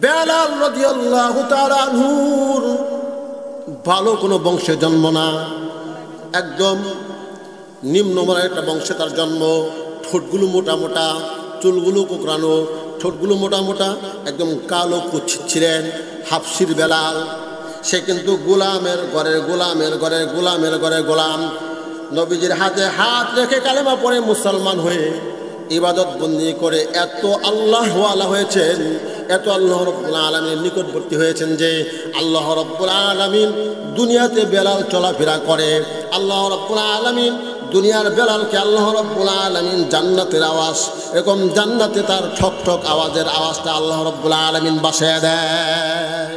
বেলাল রাদিয়াল্লাহু তাআলা আনহুর ভালো কোনো বংশে জন্ম না, একদম নিম্নমানের একটা বংশে তার জন্ম। ঠোঁটগুলো মোটা মোটা, চুলগুলো কোঁকড়ানো, ঠোঁটগুলো মোটা মোটা, একদম কালো কুচ্ছিত ছিলেন হাফসির বেলাল। সে কিন্তু গোলামের ঘরের গোলাম। নবীজির হাতে হাত রেখে কালেমা পড়ে মুসলমান হয়ে ইবাদত বন্দি করে এত আল্লাহওয়ালা হয়েছেন, এত আল্লাহ রাব্বুল আলামিনের নিকটবর্তী হয়েছেন যে আল্লাহ রাব্বুল আলামিন দুনিয়াতে বেলাল চলাফেরা করে। আল্লাহ রাব্বুল আলামিন দুনিয়ার বেলালকে আল্লাহ রাব্বুল আলামিন জান্নাতের আওয়াজ, এরকম জান্নাতে তার ঠক ঠক আওয়াজের আওয়াজটা আল্লাহ রাব্বুল আলামিন বাসায় দেয়।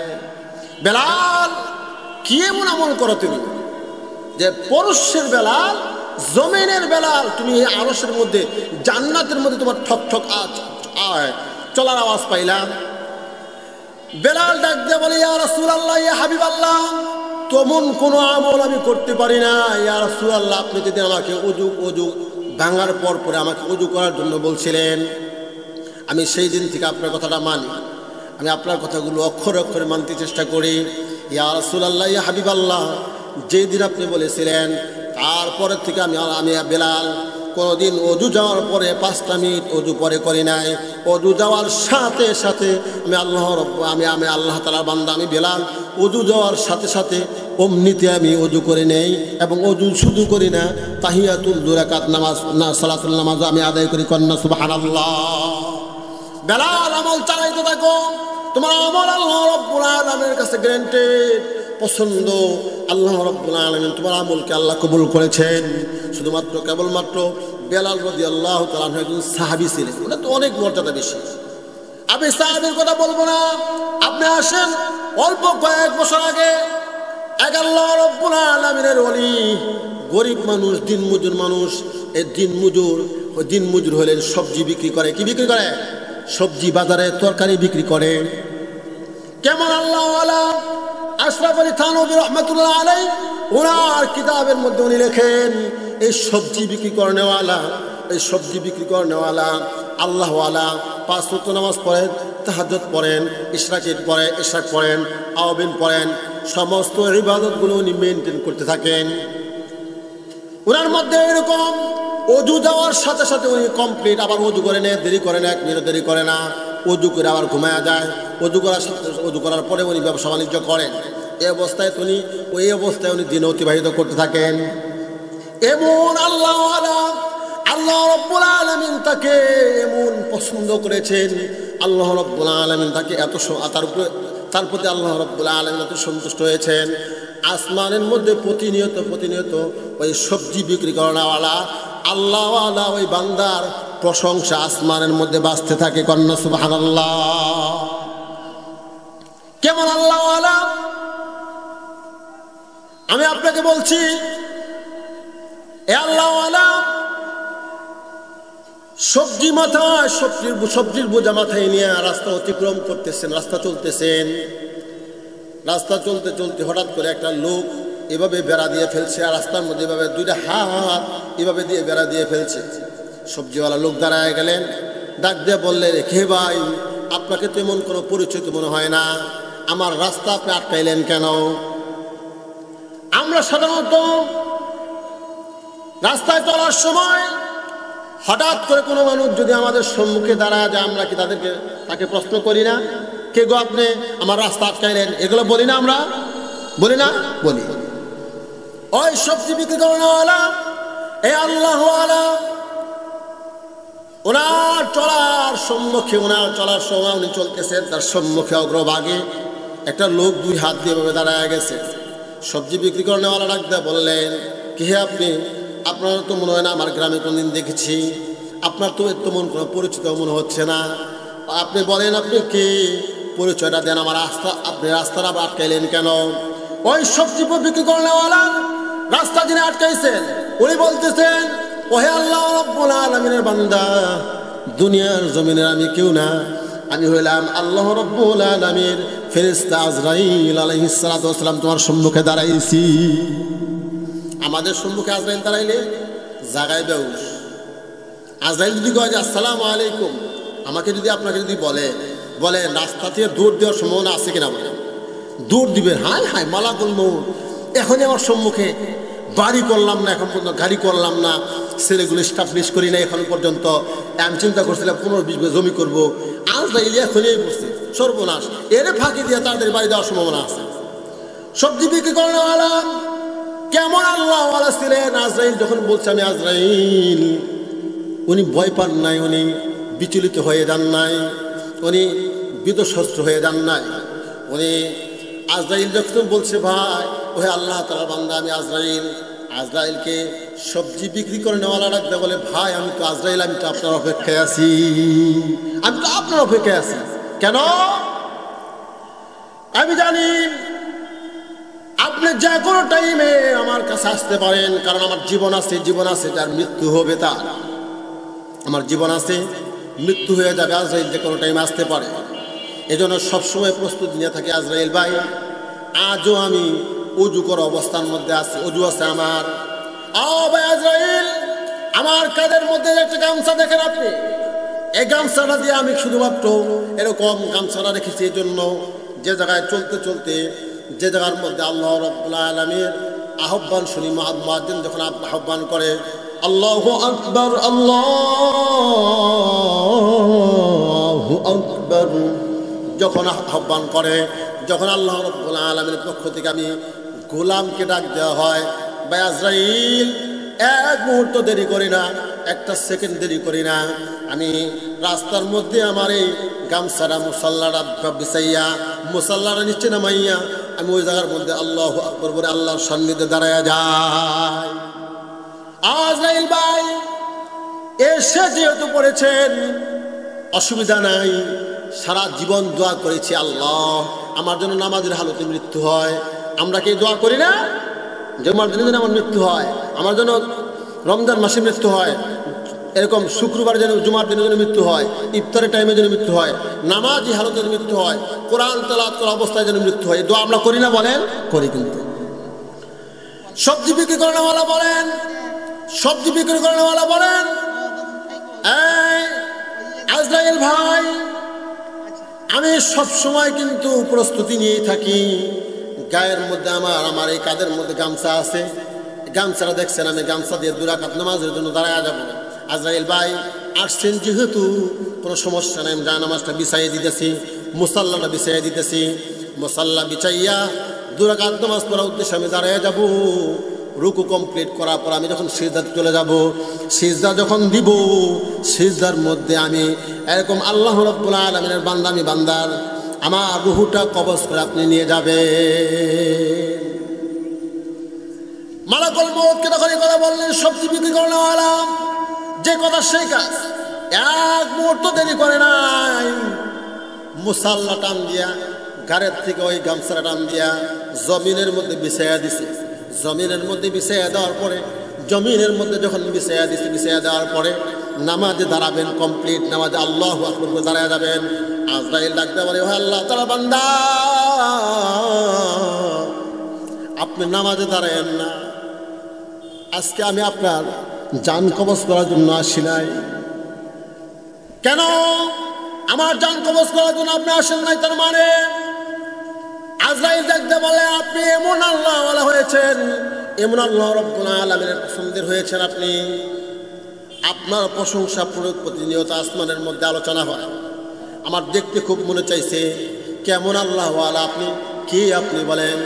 বেলাল কি এমন আমল করো তুমি যে পরশের বেলাল, জমিনের বেলাল, তুমি এই আরশের মধ্যে জান্নাতের মধ্যে তোমার ঠক ঠক চলার আওয়াজ পাইলাম। বেলাল ডাক দিয়ে বলে, ইয়া রাসূলুল্লাহ, ইয়া হাবিবাল্লাহ, তেমন কোনো আমল আমি করতে পারি না। ইয়া রাসূলুল্লাহ, আপনি যদি আমাকে অজু ভাঙার পর পরে আমাকে অজু করার জন্য বলছিলেন, আমি সেই দিন থেকে আপনার কথাটা মানি, আমি আপনার কথাগুলো অক্ষরে অক্ষরে মানতে চেষ্টা করি। ইয়া রাসূলুল্লাহ, ইয়া হাবিবাল্লাহ, যেই দিন আপনি বলেছিলেন তারপরের থেকে আমি বেলাল কোনোদিন অজু যাওয়ার পরে 5টা মিনিট অজু পরে করি নাই। অজু যাওয়ার সাথে সাথে আমি আল্লাহ তাআলার বান্দা, আমি বেলাল অজু যাওয়ার সাথে সাথে অমনিতে আমি অজু করে নেই। এবং অজু শুধু করি না, তাহিয়াতুল 2 রাকাত নামাজ না সালাতুল নামাজ আমি আদায় করি। কন্যা সুবহানাল্লাহ। বেলাল আমল চালাইতে থাকো, তোমার আমল আল্লাহ রাব্বুল আলামিনের কাছে গ্যারান্টেড, পছন্দ। আল্লাহ রাব্বুল আলামিন তোমার আমলকে আল্লাহ কবুল করেছেন। শুধুমাত্র কেবলমাত্র বেলাল রাদিয়াল্লাহু তাআলা একজন সাহাবী ছিলেন, ওটা তো অনেক মর্যাদা বেশি। আমি সাহাবীর কথা বলবো না, আপনি আসেন অল্প কয়েক বছর আগে এক আল্লাহ রাব্বুল আলামিনের ওলি, গরিব মানুষ, দিনমজুর মানুষ। এই দিনমজুর হলেন সবজি বিক্রি করে। কি বিক্রি করে? সবজি, বাজারে তরকারি বিক্রি করে। কেমন আল্লাহওয়ালা! আশরাফ আলী থানভী রহমাতুল্লাহ আলাইহি ওনার কিতাবের মধ্যে উনি লেখেন, এই সবজি বিক্রি করেনেওয়ালা আল্লাহওয়ালা, 5 ওয়াক্ত নামাজ পড়েন, তাহাজ্জুদ পড়েন, ইশরাক পড়েন, আওয়াবিন পড়েন, সমস্ত ইবাদতগুলো উনি মেনটেন করতে থাকেন। ওনার মধ্যে এরকম অজু যাওয়ার সাথে সাথে উনি কমপ্লিট, আবার অজু করে নেয়, দেরি করে না, 1 মিনিট দেরি করে না। অজু করে আবার ঘুমায়া যায়। অজু করার পরে উনি ব্যবসা বাণিজ্য করেন। এই অবস্থায় উনি দিন অতিবাহিত করতে থাকেন। এমন আল্লাহ রাব্বুল আলামিন তাকে এমন পছন্দ করেছেন, আল্লাহ রাব্বুল আলামিন তাকে তার প্রতি আল্লাহ রাব্বুল আলামিন এত সন্তুষ্ট হয়েছেন। আসমানের মধ্যে প্রতিনিয়ত ওই সবজি বিক্রি করাওয়ালা আল্লাহওয়ালা ওই বান্দার প্রশংসা আসমানের মধ্যে বাজতে থাকে। কন্যা সুবহানাল্লাহ। কেমন আল্লাহওয়ালা! আমি আপনাকে বলছি, এ আল্লাহওয়ালা সবজির বোঝা মাথায় নিয়ে রাস্তা অতিক্রম করতেছেন, রাস্তা চলতে চলতে হঠাৎ করে একটা লোক এভাবে বেড়া দিয়ে ফেলছে, আর রাস্তার মধ্যে এভাবে 2টা হাত এভাবে দিয়ে বেড়া দিয়ে ফেলছে। সবজিওয়ালা লোক দাঁড়ায় গেলেন, ডাক দিয়ে বললেন, কে ভাই, আপনাকে তো এমন কোনো পরিচিত মনে হয় না, আমার রাস্তা আপনি আটকাইলেন কেন? আমরা সাধারণত রাস্তায় চলার সময় হঠাৎ করে কোনো মানুষ যদি আমাদের সম্মুখে দাঁড়ায় যায়, আমরা কি তাকে প্রশ্ন করি না, কে গো আপনি আমার রাস্তা আটকাইলেন? এগুলো বলি না? আমরা বলি না? বলি। ওই সবজি বিক্রি করাওয়ালা, এই আল্লাহওয়ালা, ওনার চলার সময় উনি চলতেছেন, তার সম্মুখে অগ্রভাগে একটা লোক 2 হাত দিয়ে ভাবে দাঁড়ায় গেছে। সবজি বিক্রি করাওয়ালা ডাক দিয়ে বললেন, কে আপনি? আপনার তো মনে হয় না আমার গ্রামে কোনদিন দেখেছি, আপনার তো তেমন কোনো পরিচিত মনে হচ্ছে না, আপনি বলেন আপনি কে, পরিচয়টা দেন আমার। আপনি রাস্তাটা আটকাইলেন কেন? ওই সবজি বিক্রি করাওয়ালা রাস্তা যিনি আটকাইছেন উনি বলতেছেন, ওহে আল্লাহ রাব্বুল আলামিনের বান্দা, দুনিয়ার জমিনের আমি কেউ না, আমি হইলাম আল্লাহ রাব্বুল আলামিনের ফেরেশতা আজরাইল আলাইহিস সালাতু ওয়াস সালাম, তোমার সম্মুখে দাঁড়াইছি। আমাদের সম্মুখে আজরাইল দাঁড়াইলে জাগায় বেউস। আজরাইল যদি কয় যে আসসালামু আলাইকুম, আপনাকে যদি বলে বলে রাস্তা থেকে দৌড় দেওয়ার সম্ভাবনা আছে কিনা বলে, দৌড় দিবে। হায় হায় মালাকুল মউত, এখনই আমার সম্মুখে বাড়ি করলাম না, এখন পর্যন্ত গাড়ি করলাম না, ছেলেগুলো স্টাবলিশ করি না এখন পর্যন্ত, আমি চিন্তা করছিলাম 15-20 বিঘা জমি করবো, আজরাইল এখনই বসছে, সর্বনাশ, এর ফাঁকি দিয়ে তাদের বাড়ি দেওয়ার সম্ভাবনা আছে। সবজি বিক্রি করেনা কেমন আল্লাহওয়ালা ছিলেন। আজরাইল যখন বলছে আমি আজরাইল, উনি ভয় পান নাই, উনি বিচলিত হয়ে যান নাই, উনি বিধ্বস্ত হয়ে যান নাই। উনি আজরাইল যখন বলছে ভাই ওহে আল্লাহ তাআলার বান্দা আমি আজরাইল, আজরাইলকে সবজি বিক্রি করে নেওয়ালা রাখতে বলে ভাই আমি তো আজরাইল, আমি তো আপনার অপেক্ষায় আছি, আমি তো আপনার অপেক্ষায় আছি। কেন? আমি জানি আপনি যে কোনো টাইমে আমার কাছে আসতে পারেন, কারণ আমার জীবন আছে, জীবন আছে, যার মৃত্যু হবে তার, আমার জীবন আছে, মৃত্যু হয়ে যাবে, আজরাইল যে কোনো টাইমে আসতে পারে। এজন্য সবসময় প্রস্তুতি নিয়ে থাকি। আজরাইল ভাই আজও আমি অজু করা অবস্থার মধ্যে আছি, অজু আছে আমার। ভাই আজরাইল, আমার কাঁধের মধ্যে একটা গামছা দেখেন আপনি, এই গামছাটা দিয়ে আমি শুধুমাত্র এরকম গামছাটা রেখেছি এই জন্য, যে জায়গায় চলতে চলতে যে জায়গার মধ্যে আল্লাহ রাব্বুল আলামিনের আহ্বান শুনি, মুয়াজ্জিন যখন আহ্বান করে আল্লাহু আকবার আল্লাহু আকবার, যখন আহ্বান করে, যখন আল্লাহ রাব্বুল আলামিনের পক্ষ থেকে আমি গোলামকে ডাক দেওয়া হয়, ভাই আজরাইল এক মুহূর্ত দেরি করি না, একটা সেকেন্ড দেরি করি না, আমি রাস্তার মধ্যে আমার এই গামছাটা মুসাল্লাটা বিছাইয়া, মুসাল্লাটা নিচে নামাইয়া আমি ওই জায়গার মধ্যে আল্লাহু আকবার বলে আল্লাহর সান্নিধ্যে দাঁড়ায়া যাই। আজরাইল ভাই এসে যেহেতু পড়েছেন অসুবিধা নাই, সারা জীবন দোয়া করেছি আল্লাহ আমার জন্য নামাজের হালতে মৃত্যু হয়। আমরা কি দোয়া করি না যে আমার দিনে দিনে আমার মৃত্যু হয়, আমার জন্য রমজান মাসে মৃত্যু হয়, এরকম শুক্রবার যেন জুমার দিনের জন্য মৃত্যু হয়, ইফতারের টাইমে যেন মৃত্যু হয়, নামাজি হালতের মৃত্যু হয়, কোরআন তেলাওয়াত করা অবস্থায় যেন মৃত্যু হয়, দোয়া আমরা করি না বলেন? করি। কিন্তু সবজি বিক্রি করেনওয়ালা বলেন, সবজি বিক্রি করেনওয়ালা বলেন এই আজরাইল ভাই আমি সব সময় কিন্তু প্রস্তুতি নিয়েই থাকি। গায়ের মধ্যে আমার এই কাঁধের মধ্যে গামছা আছে, গামছাটা দেখছেন, আমি গামছা দিয়ে 2 রাকাত নামাজের জন্য দাঁড়ায় যাব। আজরাইল ভাই আসছেন যেহেতু কোনো সমস্যা নেই, আমি নামাজটা বিছাইয়ে দিতেছি, মুসাল্লাটা বিছাইয়ে দিতেছি, মুসাল্লা বিছাইয়া 2 রাকাত নামাজ পড়ার উদ্দেশ্যে আমি দাঁড়ায় যাব। রুকু কমপ্লিট করার পর আমি যখন সিজদাতে চলে যাব, সিজদা যখন দিব, সিজদার মধ্যে আমি এরকম আল্লাহ রাব্বুল আলামিনের বান্দা, আমি বান্দার আমার রুহুটা কবজ করে আপনি নিয়ে যাবেন। মালাকুল মউতকে তখন এই কথা বললেন, সবজি বিক্রি করেনওয়ালা যে কথা সেই কাজ, এক মুহূর্ত দেরি করে নাই, মুসাল্লা টান দিয়া গাড়ির থেকে ওই গামছাটা টান দিয়া জমিনের মধ্যে বিছাইয়া দিছে। জমিনের মধ্যে বিছাইয়া দেওয়ার পরে, জমিনের মধ্যে যখন বিছাইয়া দিছে, বিছাইয়া দেওয়ার পরে নামাজে দাঁড়াবেন, কমপ্লিট নামাজে আল্লাহু আকবার বলে দাঁড়ায় যাবেন। আজরাইল ডাকতে বলে ও আল্লাহ তাআলা বান্দা আপনি নামাজে দাঁড়ায়েন না, আজকে আমি আপনার জান কবজ করার জন্য আসি নাই। কেন আমার জান কবজ করার জন্য আপনি আসেন নাই? তার মানে আজরাইল দেখতে বলে আপনি এমন আল্লাহওয়ালা হয়েছেন, এমন আল্লাহ রাব্বুল আলামিনের পছন্দের হয়েছেন আপনি, আপনার প্রশংসা প্রতিনিয়ত আসমানের মধ্যে আলোচনা হয়। আমার দেখতে খুব মনে চাইছে কেমন আল্লাহওয়ালা আপনি, কি আপনি বলেন?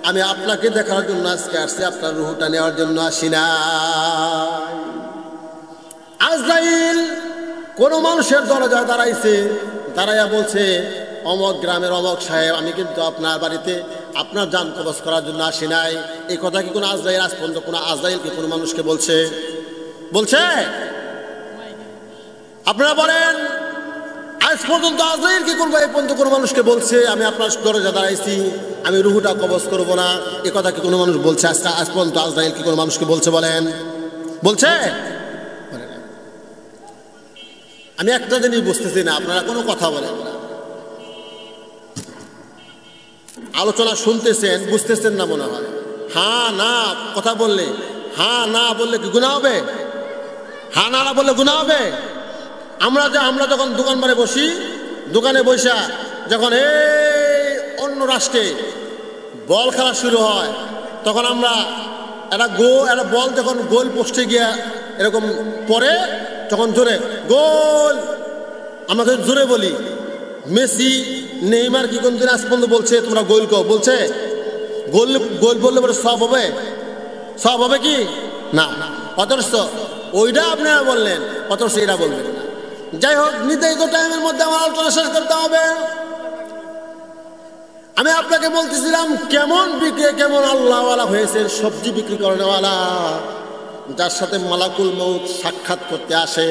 আমি আপনাকে দেখার জন্য আজকে আসছি, আপনার রুহটা নেওয়ার জন্য আসি না। আজরাইল কোন মানুষের দরজায় দাঁড়াইছে, দাঁড়াইয়া বলছে অমক গ্রামের অমক সাহেব আমি কিন্তু আপনার বাড়িতে আপনার জান কবজ করার জন্য আসি নাই। এই কথা কি কোনো আজরাইল আজ পর্যন্ত কোনো আজরাইলকে কোনো মানুষকে বলছে? বলছে? আপনারা বলেন আজ পর্যন্ত আজরাইল কি করবো? এই পর্যন্ত কোনো মানুষকে বলছে আমি আপনার দরজা দাঁড়াইছি, আমি রুহুটা কবজ করব না? এ কথা কি কোনো মানুষ বলছে? আজ পর্যন্ত আজরাইল কি কোনো মানুষকে বলছে? বলেন, বলছে? আমি একটা জিনিস বুঝতেছি না, আপনারা কোনো কথা বলেন না, আলোচনা শুনতেছেন বুঝতেছেন না মনে হয়। হ্যাঁ না কথা বললে, হ্যাঁ না বললে কি গুনাহ হবে? হ্যাঁ না বললে গুনাহ হবে? আমরা যখন দোকান বারে বসি, দোকানে বসা যখন এই অন্য রাষ্ট্রে বল খেলা শুরু হয়, তখন আমরা একটা বল যখন গোল পোস্টে গিয়া এরকম পরে, তখন জোরে গোল, আমরা জোরে বলি। মেসি নেইমার কি কোন দিন আজ পর্যন্ত বলছে তোমরা গোল কো? বলছে? গোল গোল বললে পরে সব হবে? সব হবে কি না? অথচ ওইটা আপনারা বললেন, অথচ এটা বলবেন না। যাই হোক, নির্ধারিত টাইমের মধ্যে আমার আলোচনা শেষ করতে হবে। আমি আপনাকে বলতেছিলাম কেমন বিক্রি, কেমন আল্লাহওয়ালা হয়েছে, সবজি বিক্রি করেনওয়ালা, যার সাথে মালাকুল মউত সাক্ষাৎ করতে আসে,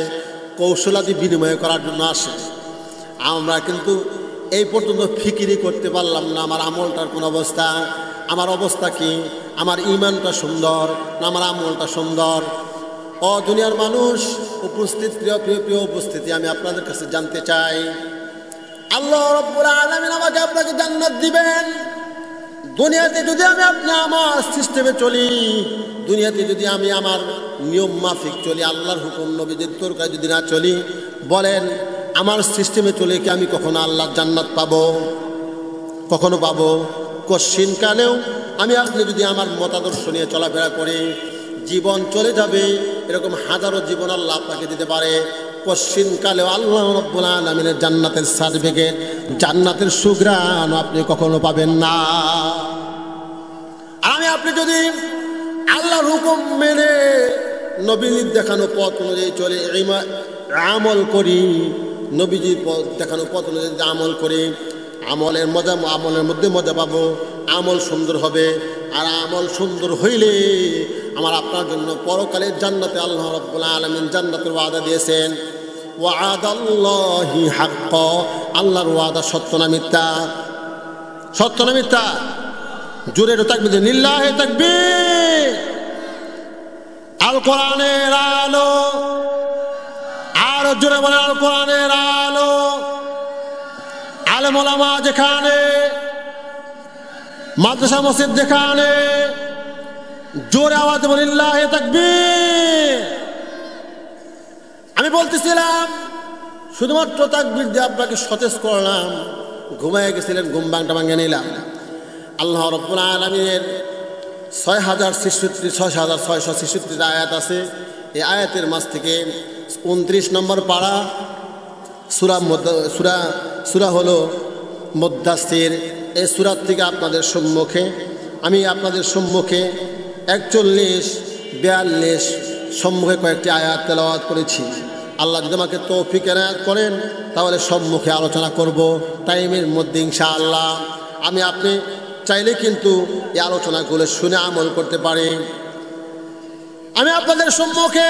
কৌশলাদি বিনিময় করার জন্য আসে। আমরা কিন্তু এই পর্যন্ত ফিকিরি করতে পারলাম না আমার আমলটার কোন অবস্থা, আমার অবস্থা কি, আমার ইমানটা সুন্দর না আমার আমলটা সুন্দর। ও দুনিয়ার মানুষ, উপস্থিত প্রিয় উপস্থিতি, আমি আপনাদের কাছে জানতে চাই, আল্লাহ রাব্বুল আলামিন আমাকে আপনাকে জান্নাত দিবেন। দুনিয়াতে যদি আমি আমার সিস্টেমে চলি, দুনিয়াতে যদি আমি আমার নিয়ম মাফিক চলি, আল্লাহর হুকুম নবীজির তরকায় যদি না চলি, বলেন আমার সিস্টেমে চলে কি আমি কখনো আল্লাহর জান্নাত পাবো? কখনো পাবো? কশ্চিনকালেও। আমি আপনি যদি আমার মতাদর্শ নিয়ে চলাফেরা করি, জীবন চলে যাবে, এরকম হাজারো জীবন আল্লাহ আপনাকে দিতে পারে। কশ্চিনকালেও আল্লাহ রাব্বুল আলামিনের জান্নাতের সার্টিফিকেট, জান্নাতের সুঘ্রাণ আপনি কখনো পাবেন না। আমি আপনি যদি আল্লাহর হুকুম মেনে নবীর দেখানো পথ অনুযায়ী চলে আমল করি, নবীজির পথ দেখানো পথ অনুযায়ী আমল করি, আমলের মধ্যে মজা পাবো, আমল সুন্দর হবে। আর আমল সুন্দর হইলে আমার আপনার জন্য পরকালের জান্নাতে আল্লাহ রাব্বুল আলামিন জান্নাতের ওয়াদা দিয়েছেন। ওয়াদাল্লাহি হাক্ক, আল্লাহর ওয়াদা সত্য না মিথ্যা? সত্য না মিথ্যা? জোরে তাকবীর, লিল্লাহি তাকবীর। আল কোরআনের আলো, আর জোরে বলে আল কোরআনের আলো। আলেম ওলামা যেখানে, মাদ্রাসা মসজিদ যেখানে, জোরে আওয়াজে বলে লিল্লাহি তাকবীর। আমি বলতেছিলাম শুধুমাত্র তাকবীর দিয়ে আপনাকে সতেজ করলাম, ঘুমায় গেছিলেন, ঘুম ভাঙিয়ে নিলাম। আল্লাহ রাব্বুল আলামিনের 6666 আয়াত আছে। এই আয়াতের মাঝ থেকে 29 নম্বর পারা সূরা হলো মুদ্দাসসির। এই সূরা থেকে আপনাদের সম্মুখে আমি 41, 42 সম্মুখে কয়েকটি আয়াত তেলাওয়াত করেছি। আল্লাহ যদি আমাকে তৌফিক এনায়েত করেন তাহলে সম্মুখে আলোচনা করব টাইমের মধ্যে ইনশাআল্লাহ। আমি আপনি চাইলে কিন্তু এই আলোচনাগুলো শুনে আমল করতে পারি। আমি আপনাদের সম্মুখে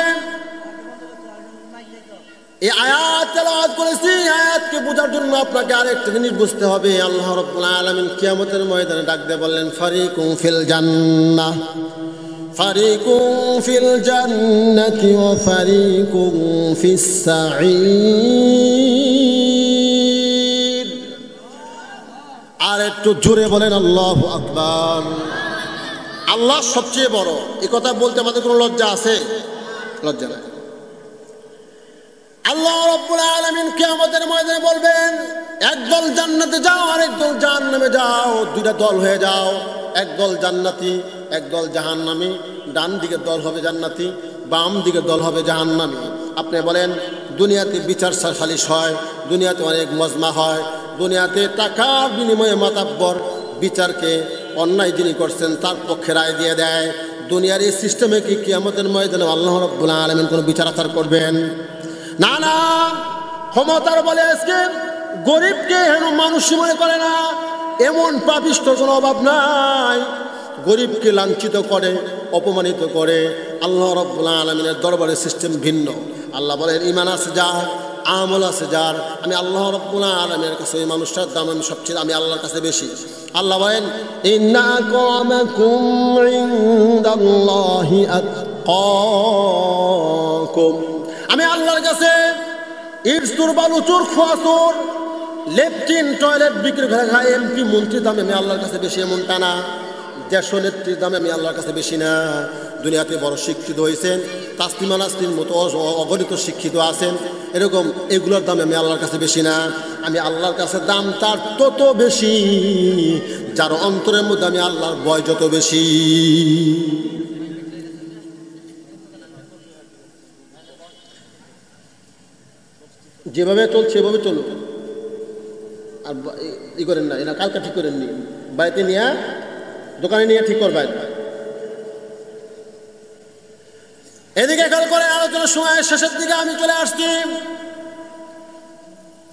এই আয়াত তেলাওয়াত করেছি। আয়াতকে বোঝার জন্য আপনাকে আরেকটা জিনিস বুঝতে হবে। আল্লাহ রাব্বুল আলামিন কিয়ামতের ময়দানে ডাক দিয়ে বললেন, ফারিকুম ফিল জান্নাহ, ফারিকুম ফিল জান্নাতি ওয়া ফারিকুম ফিস সাঈর। আর একটু জোরে বলেন আল্লাহু আকবার। আল্লাহ সবচেয়ে বড়, এই কথা বলতে আমাদের কোনো লজ্জা আছে? লজ্জা নাই। আল্লাহ রাব্বুল আলামিন কিয়ামতের ময়দানে বলবেন, একদল জান্নাতে যাও আর একদল জাহান্নামে যাও। দুইটা দল হয়ে যাও, একদল জান্নাতি একদল জাহান্নামী। ডান দিকের দল হবে জান্নাতি, বাম দিকের দল হবে জাহান্নামী। আপনি বলেন দুনিয়াতে বিচার সালিশ হয়, দুনিয়াতে অনেক মজমা হয়, দুনিয়াতে টাকার বিনিময়ে মাতাব্বর বিচারকে অন্যায় যিনি করছেন তার পক্ষে রায় দিয়ে দেয়। দুনিয়ার এই সিস্টেমে কি কিয়ামতের ময়দানে আল্লাহ রাব্বুল আলামিন কোনো বিচার আচার করবেন? না না। ক্ষমতার বলে আজকে গরিবকে হেন মানুষই মনে করে না, এমন পাপিষ্ঠ কোনো অভাব নাই। গরিবকে লাঞ্ছিত করে, অপমানিত করে। আল্লাহ রাব্বুল আলামিনের দরবারে সিস্টেম ভিন্ন। আল্লাহ বলেন, ঈমান আছে যার, আমল আছে যার, আমি আল্লাহ রাব্বুল আলামিনের কাছে ওই মানুষটার দাম আমি সবচেয়ে আমি আল্লাহর কাছে বেশি। আল্লাহ বলেন, ইন্না আক্রামাকুম ইনদাল্লাহি আতকাকুম। আমি আল্লাহর কাছে ইটসুর বালুচুর খোয়াচুর লেট্রিন টয়লেট বিক্রি করে খায় এমপি মন্ত্রী দামে আমি আল্লাহর কাছে বেশি, এমনটা না। দেশ নেত্রীর দামে আমি আল্লাহর কাছে বেশি না। দুনিয়াতে বড় শিক্ষিত হয়েছেন, তাসলিমা নাসরিন মতো অগণিত শিক্ষিত আছেন, এরকম এগুলোর দামে আমি আল্লাহর কাছে বেশি না। আমি আল্লাহর কাছে দাম তার তত বেশি যার অন্তরের মধ্যে আমি আল্লাহর ভয় যত বেশি। যেভাবে চলছে সেভাবে চলুন, আর ই করেন না, এরা কালকে ঠিক করেননি, বাড়িতে নিয়ে দোকানে নিয়ে ঠিক করবেন। এদিকে খেয়াল করে আলোচনার সময় শেষের দিকে আমি চলে আসছি।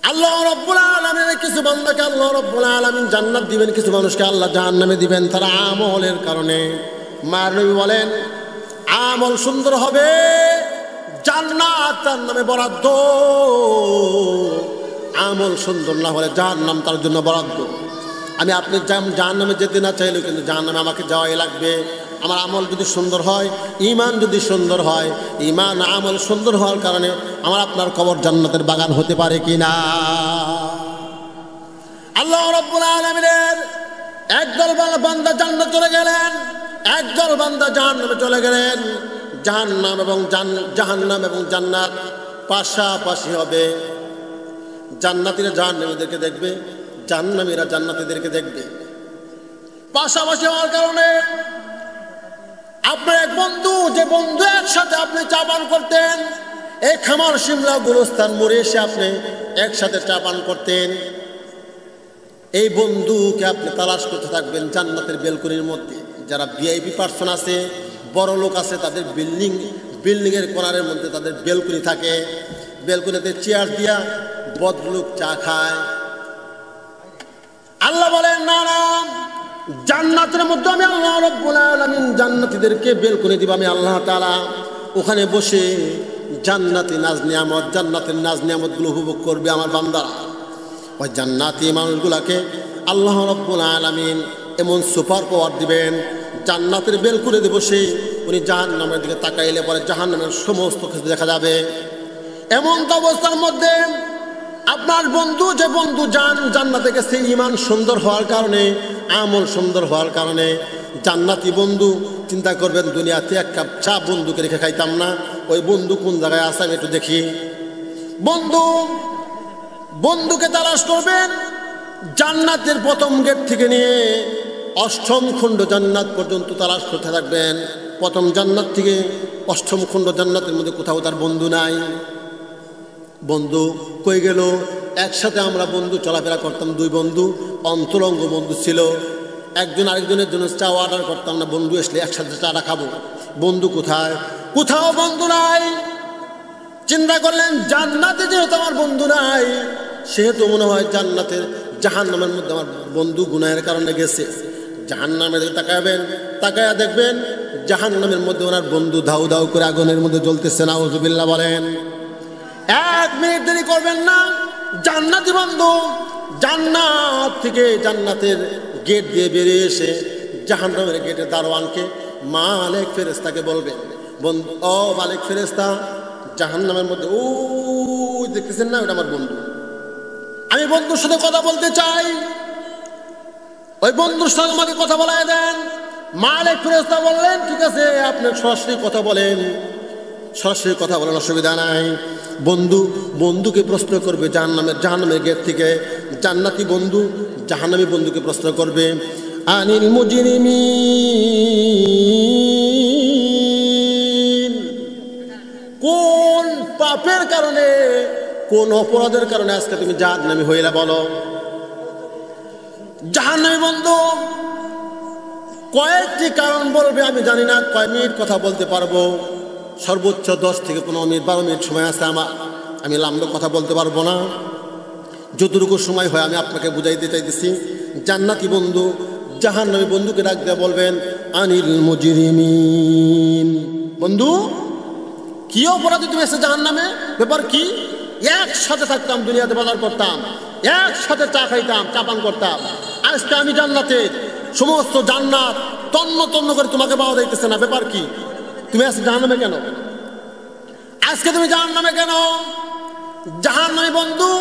আল্লাহ রাব্বুল আলামিন কিছু বান্দাকে আল্লাহ রাব্বুল আলামিন জান্নাত দিবেন, কিছু মানুষকে আল্লাহ জাহান্নামে দিবেন তারা আমলের কারণে। মার নবী বলেন আমল সুন্দর হবে, জান্নাত তার নামে বরাদ্দ। আমল সুন্দর না হলে জাহান্নাম তার জন্য বরাদ্দ। আমি আপনি জাহান্নামে যেতে না চাইলেও কিন্তু জাহান্নামে আমাকে যাওয়াই লাগবে। আমার আমল যদি সুন্দর হয়, ঈমান যদি সুন্দর হয়, ঈমান আমল সুন্দর হওয়ার কারণে আমার আপনার কবর জান্নাতের বাগান হতে পারে কিনা। আল্লাহ রাব্বুল আলামিনের একদল বান্দা জান্নাতে চলে গেলেন, একদল বান্দা জাহান্নামে চলে গেলেন। জাহান্নাম এবং জান্নাত পাশাপাশি হবে। জান্নাতীরা জাহান্নামীদেরকে দেখবে, জাহান্নামীরা জান্নাতীদেরকে দেখবে। পাশাপাশি হওয়ার কারণে আপনার এক বন্ধু, যে বন্ধু একসাথে আপনি চা পান করতেন, এই খামার শিমলা গুলস্তান মোড়ে এসে আপনি একসাথে চা পান করতেন, এই বন্ধুকে আপনি তালাশ করতে থাকবেন জান্নাতের বেলকনির মধ্যে। যারা ভিআইপি পার্সন আছে, বড় লোক আছে, তাদের বিল্ডিংয়ের কর্নারের মধ্যে তাদের বেলকনি থাকে। বেলকনিতে চেয়ার দিয়া ভদ্রলোক চা খায়। আল্লাহ বলেন না না, জান্নাতের মধ্যে আমি আল্লাহ রাব্বুল আলামিন জান্নাতীদেরকে বেলকনি দিব আমি আল্লাহ তাআলা। ওখানে বসে জান্নাতের নাজ নিয়ামতগুলো উপভোগ করবে আমার বান্দারা। ওই জান্নাতি মানুষগুলাকে আল্লাহ রাব্বুল আলামিন এমন সুপার পাওয়ার দিবেন, জান্নাতের বেলকনিতে বসে উনি জাহান্নামের দিকে তাকাইলে পরে জাহান্নামের সমস্ত কিছু দেখা যাবে। এমন তো অবস্থার মধ্যে আপনার বন্ধু, যে বন্ধু জান্নাতে গেছে ঈমান সুন্দর হওয়ার কারণে, আমল সুন্দর হওয়ার কারণে, জান্নাতি বন্ধু চিন্তা করবেন দুনিয়াতে এক কাপ চা বন্ধুকে রেখে খাইতাম না, ওই বন্ধু কোন জায়গায় আছে আমি একটু দেখি। বন্ধুকে তালাশ করবেন জান্নাতের প্রথম গেট থেকে নিয়ে অষ্টম খণ্ড জান্নাত পর্যন্ত তালাশ করতে থাকবেন। প্রথম জান্নাত থেকে অষ্টম খণ্ড জান্নাতের মধ্যে কোথাও তার বন্ধু নাই। বন্ধু কই গেল? একসাথে আমরা বন্ধু চলাফেরা করতাম, দুই বন্ধু অন্তরঙ্গ বন্ধু ছিল। একজন আরেকজনের জন্য চা অর্ডার করতাম না, বন্ধু আসলে একসাথে চাটা খাবো। বন্ধু কোথায়? কোথাও বন্ধু নাই। চিন্তা করলেন জান্নাতে যেহেতু আমার বন্ধু নাই, সেহেতু মনে হয় জান্নাতের জাহান্নামের মধ্যে আমার বন্ধু গুনাহের কারণে গেছে। জাহান্নামের দিকে তাকাবেন, তাকায়া দেখবেন জাহান্নামের মধ্যে ওনার বন্ধু ধাউ ধাউ করে আগুনের মধ্যে জ্বলতেছে। নাউযুবিল্লাহ বলেন। এক মিনিট দেরি করবেন না, জান্নাতি বন্ধু জান্নাত থেকে জান্নাতের গেট দিয়ে বেরিয়ে এসে জাহান্নামের গেটের দারোয়ানকে মালিক ফেরেশতাকে বলবেন, বন্ধু ও মালিক ফেরেশতা, জাহান্নামের মধ্যে ওই দেখতেছেন না, ওটা আমার বন্ধু, আমি বন্ধুর সাথে কথা বলতে চাই, ওই বন্ধুর সাথে আমাকে কথা বলায় দেন। মালিক ফেরেশতা বললেন ঠিক আছে, আপনি সরাসরি কথা বলেন, সরাসরি কথা বলেন, অসুবিধা নাই। বন্ধুকে প্রশ্ন করবে জাহান্নামের গেট থেকে। জান্নাতি বন্ধু জাহান্নামী বন্ধুকে প্রশ্ন করবে, আনিল মুজরিমিন, কোন পাপের কারণে, কোন অপরাধের কারণে আজকে তুমি জাহান্নামী হইলা বলো। জাহান্নামী বন্ধু কয়েকটি কারণ বলবে, আমি জানি না কয় মিনিট কথা বলতে পারবো, সর্বোচ্চ 10 থেকে 15 মিনিট 12 মিনিট সময় আছে আমার, আমি লম্বা কথা বলতে পারবো না। যতটুকু সময় হয় আমি আপনাকে বুঝাইতে চাইতেছি। জান্নাতি বন্ধু জাহান্নামী বন্ধুকে ডাক দিয়ে বলবেন, আনিল মুজরিমিন, বন্ধু কি অপরাধে তুমি এসে জাহান্নামে, ব্যাপার কি? একসাথে থাকতাম, দুনিয়াতে বাজার করতাম, একসাথে চা খাইতাম, চা পান করতাম, আজকে আমি জান্নাতে, সমস্ত জান্নাত তন্ন তন্ন করে তোমাকে পাওয়া যাইতেছে না, ব্যাপার কি? তুমি আজকে জাহান্নামে কেন? আজকে তুমি জাহান্নামে কেন? জাহান্নামী বন্ধু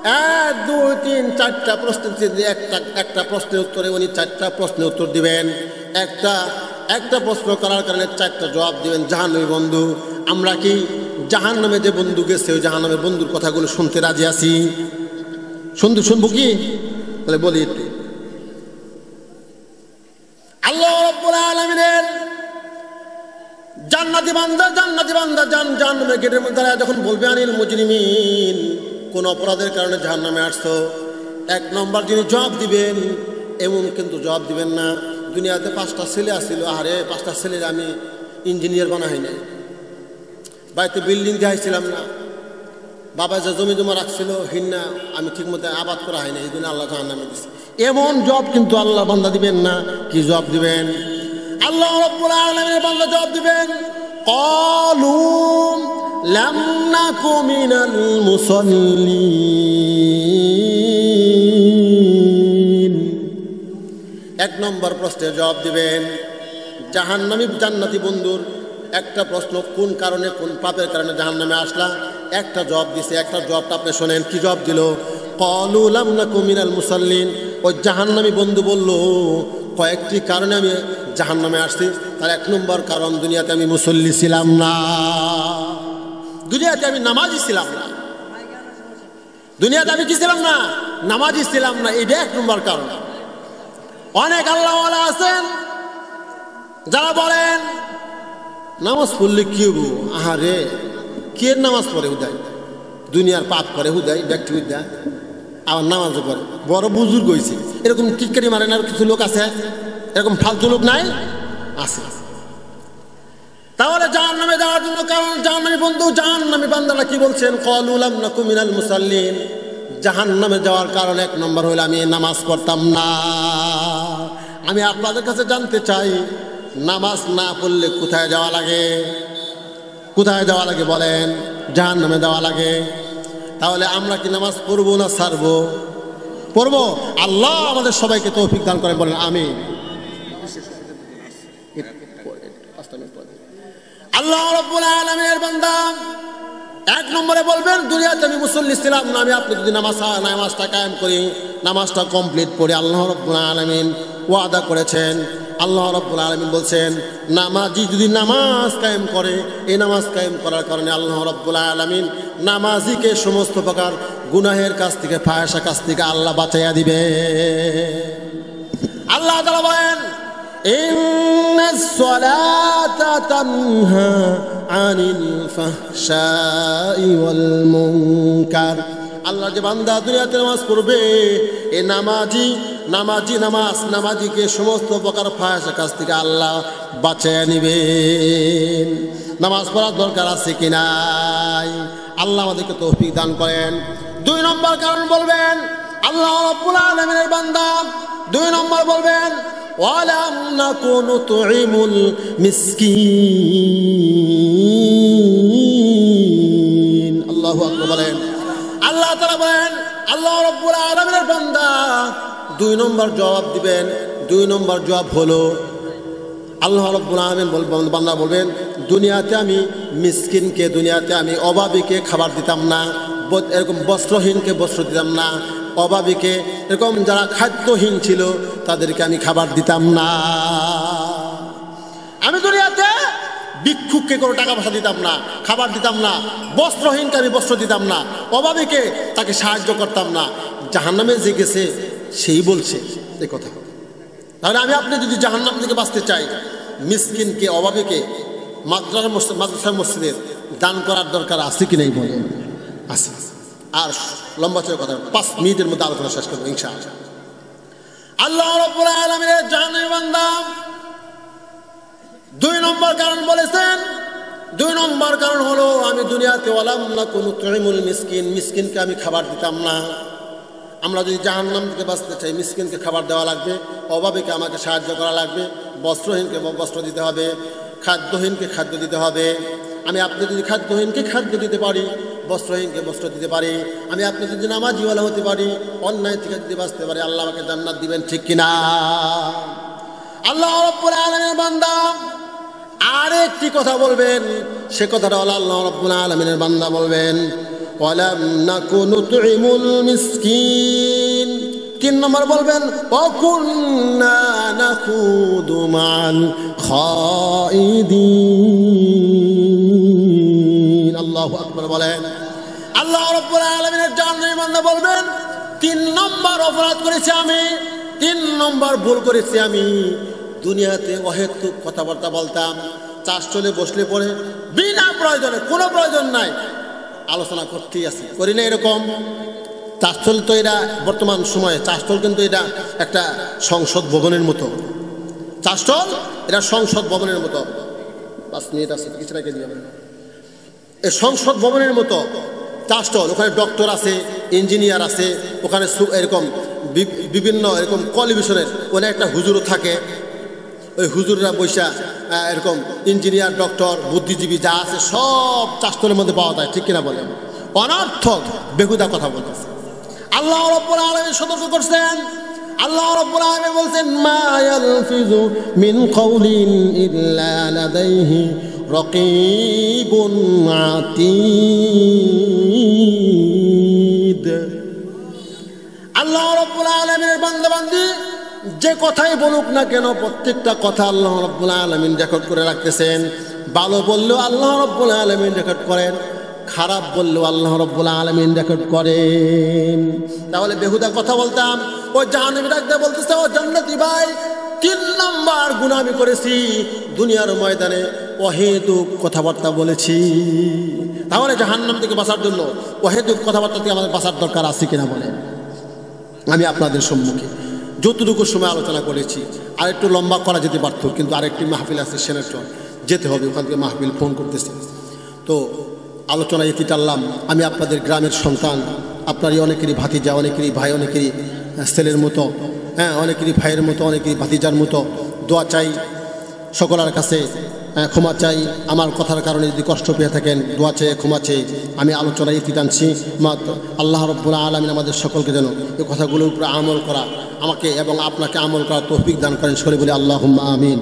1 2 3 4টা প্রশ্ন, একটা প্রশ্নের উত্তরে উনি 4টা প্রশ্নের উত্তর দিবেন। একটা প্রশ্ন করার কারণে 4টা জবাব দিবেন। জাহান্নামী বন্ধু, আমরা কি জাহান্নামে যে বন্ধু গেছে ওই জাহান্নামের বন্ধুর কথাগুলো শুনতে রাজি আছি? শুনবো কি? তাহলে বলি একটু। আল্লাহ রাব্বুল আলামিনের জান্নাতি বান্দা জাহান্নামের গেটের মধ্যে যখন বলবে আনিল মুজরিমিন, কোন অপরাধের কারণে জাহান্নামে আসছো, 1 নম্বর যিনি জবাব দিবেন এমন কিন্তু জবাব দিবেন না দুনিয়াতে 5টা ছেলে আসছিল, আরে 5টা ছেলের আমি ইঞ্জিনিয়ার বানা হয় নাই, বাড়িতে বিল্ডিং দেখাইছিলাম না, বাবা যে জমি জমা রাখছিল হিন্না আমি ঠিক মতো আবাদ করা হয় না, এই জন্য আল্লাহ জাহান্নামে দিচ্ছে। এমন জবাব কিন্তু আল্লাহ বান্দা দিবেন না। কি জবাব দিবেন? আল্লাহ রাব্বুল আলামিনের বান্দা জবাব দিবেন, ক্বালু লাম নাকু মিনাল মুসাল্লিন। 1 নম্বর প্রশ্নের জবাব দিবেন। জাহান্নামী জান্নাতি বন্ধুর একটা প্রশ্ন, কোন কারণে কোন পাপের কারণে জাহান্নামে আসলা, একটা জবাব দিছে। একটা জবাবটা আপনি শোনেন, কি জবাব দিল? ক্বালু লাম নাকু মিনাল মুসাল্লিন। ওই জাহান্নামী বন্ধু বলল, কয়েকটি কারণে আমি জাহান্নামে আসছি। তার 1 নম্বর কারণ, দুনিয়াতে আমি মুসল্লি ছিলাম না, দুনিয়াতে আমি নামাজি ছিলাম না, দুনিয়াতে আমি কি ছিলাম না? নামাজি ছিলাম না। এটা 1 নম্বর কারণ। অনেক আল্লাহওয়ালা আছেন যারা বলেন নামাজ পড়লে কি হবো, আহারে কে নামাজ পড়ে হুদায়, দুনিয়ার পাপ করে হুদায়, ব্যক্তি হুদায়, আবার নামাজও পড়ে, বড় বুজুর্গ হয়েছে। এরকম টিটকারি মারেন আর কিছু লোক আছে, এরকম ফালতু লোক নাই? আছে। তাহলে জাহান্নামে যাওয়ার জন্য কারণ, জাহান্নামী বন্ধু জাহান্নামী বান্দারা কি বলছেন? ক্বালু লাম নাকু মিনাল মুসাল্লিন। জাহান্নামে যাওয়ার কারণ 1 নম্বর হলো আমি নামাজ পড়তাম না। আমি আপনাদের কাছে জানতে চাই, নামাজ না পড়লে কোথায় যাওয়া লাগে? কোথায় যাওয়া লাগে বলেন? জাহান্নামে যাওয়া লাগে। তাহলে আমরা কি নামাজ পড়বো না ছাড়বো? পড়বো। আল্লাহ আমাদের সবাইকে তৌফিক দান করেন, বলেন আমিন। আল্লাহ রাব্বুল আলামিনের বান্দা 1 নম্বরে বলবেন, দুনিয়াতে আমি মুসল্লি ছিলাম না, আমি আপনি যদি নামাজটা কায়েম করি, নামাজটা কমপ্লিট করে আল্লাহ রাব্বুল আলামিন ওয়াদা করেছেন। আল্লাহ রাব্বুল আলামিন বলছেন, নামাজি যদি নামাজ কায়েম করে, এই নামাজ কায়েম করার কারণে আল্লাহ রাব্বুল আলামিন নামাজিকে সমস্ত প্রকার গুনাহের কাছ থেকে, ফাহিশা কাছ থেকে আল্লাহ বাঁচাইয়া দিবে। আল্লাহ তাআলা বলেন, ইন্নাস সালাতা তানহা আনিল ফাহশাই ওয়াল মুনকার। আল্লাহ যে বান্দা দুনিয়াতে নামাজ পড়বে, এই নামাজিকে সমস্ত প্রকার ফাহিশা কাছ থেকে আল্লাহ বাঁচিয়ে নেবেন। নামাজ পড়ার দরকার আছে কি নাই? আল্লাহ আমাদেরকে তৌফিক দান করেন। 2 নম্বর কারণ বলবেন, আল্লাহ রাব্বুল আলামিনের বান্দা 2 নম্বর বলবেন, ওয়ালাম নাকু নুতঈমুল মিসকিন। আল্লাহু আকবার বলেন। আল্লাহ তাআলা বলেন, আল্লাহ রাব্বুল আলামিনের বান্দা 2 নম্বর জবাব দিবেন। 2 নম্বর জবাব হলো, আল্লাহ রাব্বুল আলামিন বান্দা বলবেন, দুনিয়াতে আমি মিসকিনকে, দুনিয়াতে আমি অভাবীকে খাবার দিতাম না, এরকম বস্ত্রহীনকে বস্ত্র দিতাম না, অভাবীকে, এরকম যারা খাদ্যহীন ছিল তাদেরকে আমি খাবার দিতাম না। আমি দুনিয়াতে ভিক্ষুককে কোনো টাকা পয়সা দিতাম না, খাবার দিতাম না, বস্ত্রহীনকে আমি বস্ত্র দিতাম না, অভাবীকে তাকে সাহায্য করতাম না। জাহান্নামে যে গেছে সেই বলছে এই কথা। তাহলে আমি আপনি যদি জাহান্নাম থেকে বাঁচতে চাই, মিসকিনকে, অভাবীকে মাদ্রাসা মসজিদের দান করার দরকার আছে কি নাই বলেন? আছে। আর লম্বা চড়া কথা 5 মিনিটের মধ্যে আলোচনা শেষ করবো ইনশাআল্লাহ। আল্লাহ রাব্বুল আলামিনের জাহান্নামী বান্দা 2 নম্বর কারণ বলেছেন। 2 নম্বর কারণ হলো, আমি দুনিয়াতে ওয়ালাম নাকু নুতঈমুল মিসকিন, মিসকিনকে আমি খাবার দিতাম না। আমরা যদি জাহান্নাম থেকে বাঁচতে চাই, মিসকিনকে খাবার দেওয়া লাগবে, অভাবীকে আমাকে সাহায্য করা লাগবে, বস্ত্রহীনকে বস্ত্র দিতে হবে, খাদ্যহীনকে খাদ্য দিতে হবে। আমি আপনি যদি খাদ্যহীনকে খাদ্য দিতে পারি, বস্ত্রহীনকে বস্ত্র দিতে পারি, আমি আপনি যদি নামাজিওয়ালা হতে পারি, অন্যায় থেকে যদি বাঁচতে পারি, আল্লাহ আমাকে জান্নাত দিবেন, ঠিক কিনা? আল্লাহ রাব্বুল আলামিনের বান্দা আরেকটি কথা বলবেন, সে কথাটা হলো আল্লাহ রাব্বুল আলামিনের বান্দা বলবেন, ওয়ালাম নাকু নুতঈমুল মিসকিন। 3 নম্বর বলবেন ওয়াকুন্না নাখুদু মা'আল খাইদিন। আল্লাহু আকবার বলেন। আল্লাহ রাব্বুল আলামিনের জান্নাতি বান্দা বলবেন 3 নম্বর অপরাধ করেছি আমি, 3 নম্বর ভুল করেছি আমি। দুনিয়াতে অহেতুক কথাবার্তা বলতাম, চাষ চলে বসলে পরে বিনা প্রয়োজনে, কোনো প্রয়োজন নাই, আলোচনা করতেই আছে, করি না এরকম? চাষস্থল তো এটা বর্তমান সময়ে চাষস্থল কিন্তু এটা একটা সংসদ ভবনের মতো। চাষস্থল এটা সংসদ ভবনের মতো। 5 মিনিট আছে, কিছু রেখে দিয়ে এই সংসদ ভবনের মতো চাষস্থল। ওখানে ডক্টর আছে, ইঞ্জিনিয়ার আছে, ওখানে এরকম বিভিন্ন এরকম কোয়ালিফিকেশনের ওখানে একটা হুজুরও থাকে। ওই হুজুররা বৈশা এরকম ইঞ্জিনিয়ার, ডক্টর, বুদ্ধিজীবী যা আছে সব চাষস্থলের মধ্যে পাওয়া যায়, ঠিক কিনা বলেন? অনর্থক বেহুদা কথা বলতেছে। আল্লাহ রাব্বুল আলামিন সতর্ক করছেন। আল্লাহ রাব্বুল আলামিন বলছেন মা ইয়ালফিযু মিন কাওলিন ইল্লা লাদাইহি রাকীবুন আতীদ। আল্লাহ রাব্বুল আলামিনের বান্দা-বান্দি যে কথাই বলুক না কেন, প্রত্যেকটা কথা আল্লাহ রাব্বুল আলামিন রেকর্ড করে রাখতেছেন। ভালো বললেও আল্লাহ রাব্বুল আলামিন রেকর্ড করেন, খারাপ বললেও আল্লাহ রাব্বুল আলামিন রেকর্ড করেন। তাহলে বেহুদা কথা বলতাম, ওই জাহান্নামী ডাকতে বলতেছে ও জান্নাতি ভাই 3 নম্বর গুনাহ আমি করেছি, দুনিয়ার ময়দানে অহেতুক কথাবার্তা বলেছি। তাহলে জাহান্নাম থেকে বাঁচার জন্য অহেতুক কথাবার্তা থেকে আমাদের বাঁচার দরকার আছে কিনা বলেন? আমি আপনাদের সম্মুখে যতটুকু সময় আলোচনা করেছি, আর একটু লম্বা করা যেতে পারত, কিন্তু আরেকটি মাহফিল আছে সেনের চল যেতে হবে, ওখান থেকে মাহফিল ফোন করতেছে। তো আলোচনা এটি টানলাম। আমি আপনাদের গ্রামের সন্তান, আপনারই অনেকেরই ভাতিজা, অনেকেরই ভাই, অনেকেরই ছেলের মতো, হ্যাঁ, অনেকেরই ভাইয়ের মতো, অনেকেরই ভাতিজার মতো। দোয়া চাই সকলের কাছে, ক্ষমা চাই। আমার কথার কারণে যদি কষ্ট পেয়ে থাকেন, দোয়া চেয়ে ক্ষমা চেয়ে আমি আলোচনা ইতি টানছি। আল্লাহ রাব্বুল আলামিন আমাদের সকলকে যেন এই কথাগুলোর উপরে আমল করা, আমাকে এবং আপনাকে আমল করা তৌফিক দান করেন, সরে বলে আল্লাহুম্মা আমিন।